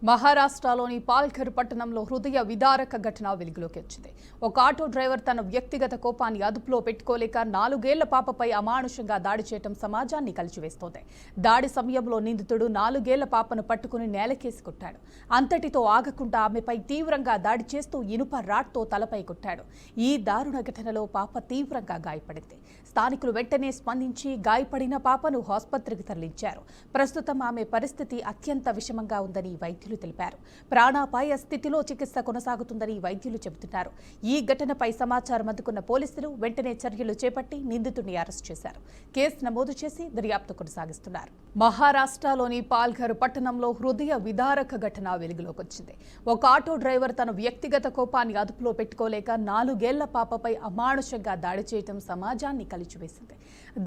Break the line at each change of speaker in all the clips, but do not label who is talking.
మహారాష్ట్రలోని పాల్ఘర్ పట్టణంలో హృదయ విదారక ఘటన వెలుగులోకి వచ్చింది. ఒక ఆటో డ్రైవర్ తన వ్యక్తిగత కోపాన్ని అదుపులో పెట్టుకోలేక 4 ఏళ్ల పాపపై అమానుషంగా దాడి చేయడం సమాజాన్ని కలిచివేస్తోంది. దాడి సమయంలో నిందితుడు 4 ఏళ్ల పాపను పట్టుకుని నేలకేసి కొట్టాడు. అంతటితో ఆగకుండా ఆమెపై తీవ్రంగా దాడి చేస్తూ ఇనుప రాడ్తో తలపై కొట్టాడు. ఈ దారుణ ఘటనలో పాప తీవ్రంగా గాయపడింది. స్థానికులు వెంటనే స్పందించి గాయపడిన పాపను ఆసుపత్రికి తరలించారు. ప్రస్తుతం ఆమె పరిస్థితి అత్యంత విషమంగా ఉందని వైద్యులు తెలిపారు. ప్రాణాపాయ స్థితిలో చికిత్స కొనసాగుతుందని వైద్యులు చెబుతున్నారు. ఈ ఘటనపై సమాచారం అందుకున్న పోలీసులు వెంటనే చర్యలు చేపట్టి నిందితుడిని అరెస్ట్ చేశారు. కేసు నమోదు చేసి దర్యాప్తు కొనసాగిస్తున్నారు. మహారాష్ట్రలోని పాల్ఘర్ పట్టణంలో హృదయ విదారక ఘటన వెలుగులోకి వచ్చింది. ఒక ఆటో డ్రైవర్ తన వ్యక్తిగత కోపాన్ని అదుపులో పెట్టుకోలేక 4 ఏళ్ల పాపపై అమానుషంగా దాడి చేయడం సమాజాన్ని కలిచివేసింది.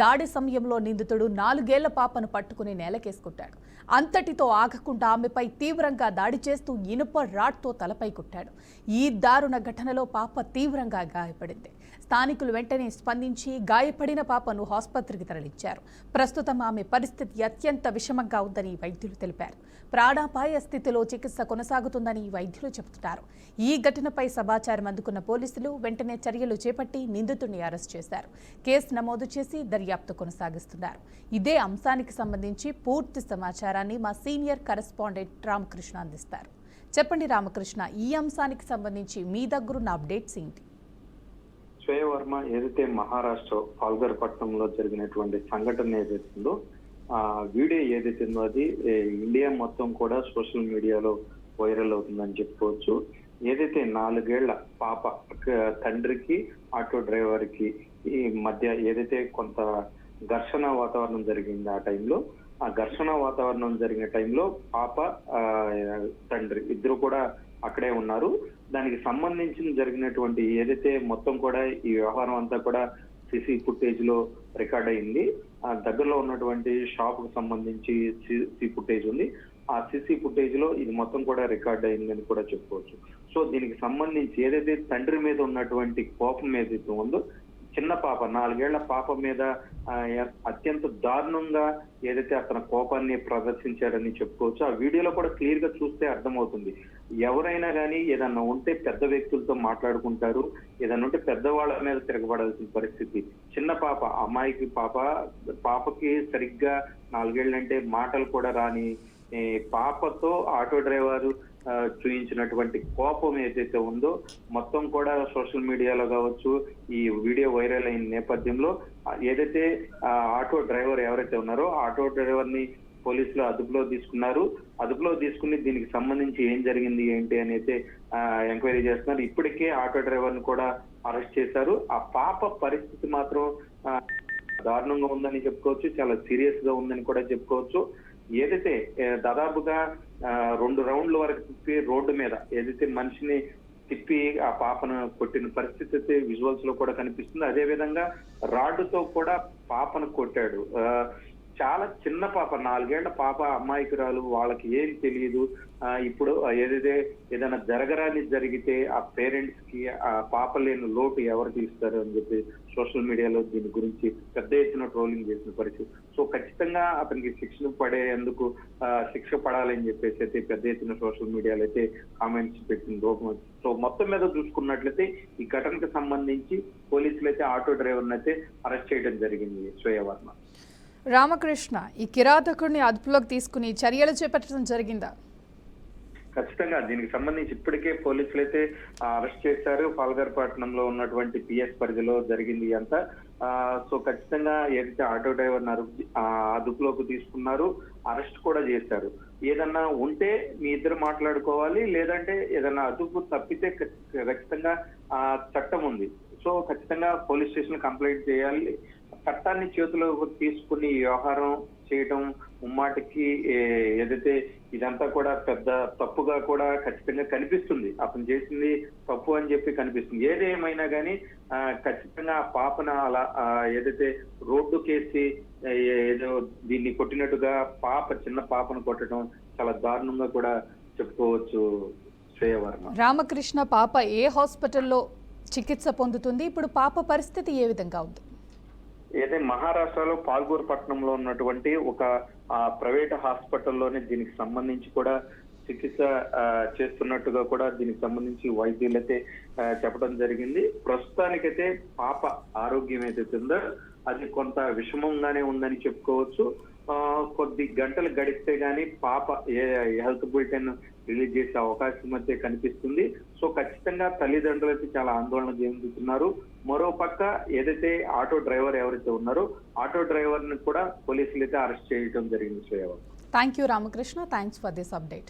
దాడి సమయంలో నిందితుడు 4 ఏళ్ల పాపను పట్టుకుని నేలకేసుకుంటాడు. అంతటితో ఆగకుండా ఆమెపై తీవ్రంగా దాడి చేస్తూ ఇనుప రాడ్తో తలపై కొట్టాడు. ఈ దారుణ ఘటనలో పాప తీవ్రంగా గాయపడింది. స్థానికులు వెంటనే స్పందించి గాయపడిన పాపను ఆసుపత్రికి తరలించారు. ప్రస్తుతం ఆమె పరిస్థితి అత్యంత విషమంగా ఉందని వైద్యులు తెలిపారు. ప్రాణాపాయ స్థితిలో చికిత్స కొనసాగుతుందని వైద్యులు చెబుతున్నారు. ఈ ఘటనపై సమాచారం అందుకున్న పోలీసులు వెంటనే చర్యలు చేపట్టి నిందితుడిని అరెస్ట్ చేశారు. కేసు నమోదు చేసి దర్యాప్తు కొనసాగిస్తున్నారు. ఇదే అంశానికి సంబంధించి పూర్తి సమాచారాన్ని మా సీనియర్ కరెస్పాండెంట్ రామకృష్ణ అందిస్తారు. చెప్పండి రామకృష్ణ, ఈ అంశానికి సంబంధించి మీ దగ్గరున్న అప్డేట్స్ ఏంటి?
శ్రేయ వర్మ ఏదైతే మహారాష్ట్ర పాల్ఘర్ పట్టణంలో జరిగినటువంటి సంఘటన ఏదైతుందో ఆ వీడియో ఏదైతుందో అది ఇండియా మొత్తం కూడా సోషల్ మీడియాలో వైరల్ అవుతుందని చెప్పుకోవచ్చు. ఏదైతే 4 ఏళ్ల పాప తండ్రికి ఆటో డ్రైవర్ కి ఈ మధ్య ఏదైతే కొంత ఘర్షణ వాతావరణం జరిగింది, ఆ ఘర్షణ వాతావరణం జరిగిన టైంలో పాప తండ్రి ఇద్దరు కూడా అక్కడే ఉన్నారు. దానికి సంబంధించిన జరిగినటువంటి ఏదైతే మొత్తం కూడా ఈ వ్యవహారం అంతా కూడా సిసి ఫుటేజ్ లో రికార్డ్ అయింది. ఆ దగ్గరలో ఉన్నటువంటి షాప్ కు సంబంధించి సిసి ఫుటేజ్ ఉంది. ఆ సిసి ఫుటేజ్ లో ఇది మొత్తం కూడా రికార్డ్ అయిందని కూడా చెప్పుకోవచ్చు. సో దీనికి సంబంధించి ఏదైతే తండ్రి మీద ఉన్నటువంటి కోపం ఏదైతే ఉందో, చిన్న పాప 4 ఏళ్ల పాప మీద అత్యంత దారుణంగా ఏదైతే అతని కోపాన్ని ప్రదర్శించాడని చెప్పుకోవచ్చు. ఆ వీడియోలో కూడా క్లియర్ గా చూస్తే అర్థమవుతుంది. ఎవరైనా కానీ ఏదన్నా ఉంటే పెద్ద వ్యక్తులతో మాట్లాడుకుంటారు, ఏదన్నా ఉంటే పెద్దవాళ్ళ మీద తిరగబడాల్సిన పరిస్థితి. చిన్న పాప, అమ్మాయికి పాపకి సరిగ్గా 4 ఏళ్ళంటే మాటలు కూడా రాని పాపతో ఆటో డ్రైవర్ చూపించినటువంటి కోపం ఏదైతే ఉందో మొత్తం కూడా సోషల్ మీడియాలో కావచ్చు, ఈ వీడియో వైరల్ అయిన నేపథ్యంలో ఏదైతే ఆటో డ్రైవర్ ఎవరైతే ఉన్నారో ఆటో డ్రైవర్ ని పోలీసులు అదుపులో తీసుకున్నారు. అదుపులో తీసుకుని దీనికి సంబంధించి ఏం జరిగింది ఏంటి అని అయితే ఎంక్వైరీ చేస్తున్నారు. ఇప్పటికే ఆటో డ్రైవర్ ని కూడా అరెస్ట్ చేశారు. ఆ పాప పరిస్థితి మాత్రం దారుణంగా ఉందని చెప్పుకోవచ్చు, చాలా సీరియస్ గా ఉందని కూడా చెప్పుకోవచ్చు. ఏదైతే దాదాపుగా 2 రౌండ్ల వరకు తిప్పి రోడ్డు మీద ఏదైతే మనిషిని తిప్పి ఆ పాపను కొట్టిన పరిస్థితి అయితే విజువల్స్ లో కూడా కనిపిస్తుంది. అదే విధంగా రాడ్డుతో కూడా పాపను కొట్టాడు. చాలా చిన్న పాప, 4 ఏళ్ల పాప, అమ్మాయికురాలు, వాళ్ళకి ఏం తెలియదు. ఇప్పుడు ఏదైతే ఏదైనా జరగరాని జరిగితే ఆ పేరెంట్స్ కి ఆ పాప లేని లోటు ఎవరు తీస్తారు అని చెప్పి సోషల్ మీడియాలో దీని గురించి పెద్ద ఎత్తున ట్రోలింగ్ చేసిన పరిస్థితి. సో ఖచ్చితంగా అతనికి శిక్ష పడాలని చెప్పేసి అయితే పెద్ద ఎత్తున సోషల్ మీడియాలో అయితే కామెంట్స్ పెట్టింది. సో మొత్తం మీద చూసుకున్నట్లయితే ఈ ఘటనకు సంబంధించి పోలీసులు అయితే ఆటో డ్రైవర్ని అయితే అరెస్ట్ చేయడం జరిగింది. శ్రేయ వర్మ.
రామకృష్ణ, ఈ కిరాతకుడిని అదుపులోకి తీసుకుని చర్యలు చేపట్టడం జరిగిందా?
ఖచ్చితంగా దీనికి సంబంధించి ఇప్పటికే పోలీసులు అయితే అరెస్ట్ చేశారు. పాల్ఘర్ పట్టణంలో ఉన్నటువంటి పిఎస్ పరిధిలో జరిగింది అంతా. సో ఖచ్చితంగా ఏదైతే ఆటో డ్రైవర్ అదుపులోకి తీసుకున్నారు, అరెస్ట్ కూడా చేశారు. ఏదన్నా ఉంటే మీ ఇద్దరు మాట్లాడుకోవాలి, లేదంటే ఏదన్నా అదుపు తప్పితే ఖచ్చితంగా చట్టం ఉంది. సో ఖచ్చితంగా పోలీస్ స్టేషన్ కంప్లైంట్ చేయాలి. చట్టాన్ని చేతిలోకి తీసుకుని వ్యవహారం చేయడం ముమ్మాటికి ఏదైతే ఇదంతా కూడా పెద్ద తప్పుగా కూడా ఖచ్చితంగా కనిపిస్తుంది. అతను చేసింది తప్పు అని చెప్పి కనిపిస్తుంది. ఏదేమైనా కానీ ఖచ్చితంగా ఆ పాపను అలా ఏదైతే రోడ్డు కేసి ఏదో దీన్ని కొట్టినట్టుగా చిన్న పాపను కొట్టడం చాలా దారుణంగా కూడా చెప్పుకోవచ్చు. శ్రేయవర్మ.
రామకృష్ణ, పాప ఏ హాస్పిటల్లో చికిత్స పొందుతుంది? ఇప్పుడు పాప పరిస్థితి ఏ విధంగా ఉంది?
ఏదైతే మహారాష్ట్రలో పాల్ఘర్ పట్టణంలో ఉన్నటువంటి ఒక ప్రైవేట్ హాస్పిటల్లోనే దీనికి సంబంధించి కూడా చికిత్స చేస్తున్నట్టుగా కూడా దీనికి సంబంధించి వైద్యులైతే చెప్పడం జరిగింది. ప్రస్తుతానికైతే పాప ఆరోగ్యం ఏదైతే ఉందో అది కొంత విషమంగానే ఉందని చెప్పుకోవచ్చు. కొద్ది గంటలు గడిస్తే గానీ పాప హెల్త్ బులెటిన్ రిలీజ్ చేసే అవకాశం అయితే కనిపిస్తుంది. సో ఖచ్చితంగా తల్లిదండ్రులు అయితే చాలా ఆందోళన చెందుతున్నారు. మరో పక్క ఏదైతే ఆటో డ్రైవర్ ఎవరైతే ఉన్నారో ఆటో డ్రైవర్ ని కూడా పోలీసులు అయితే అరెస్ట్ చేయడం జరిగింది.
Thank you Ramakrishna, thanks for this update.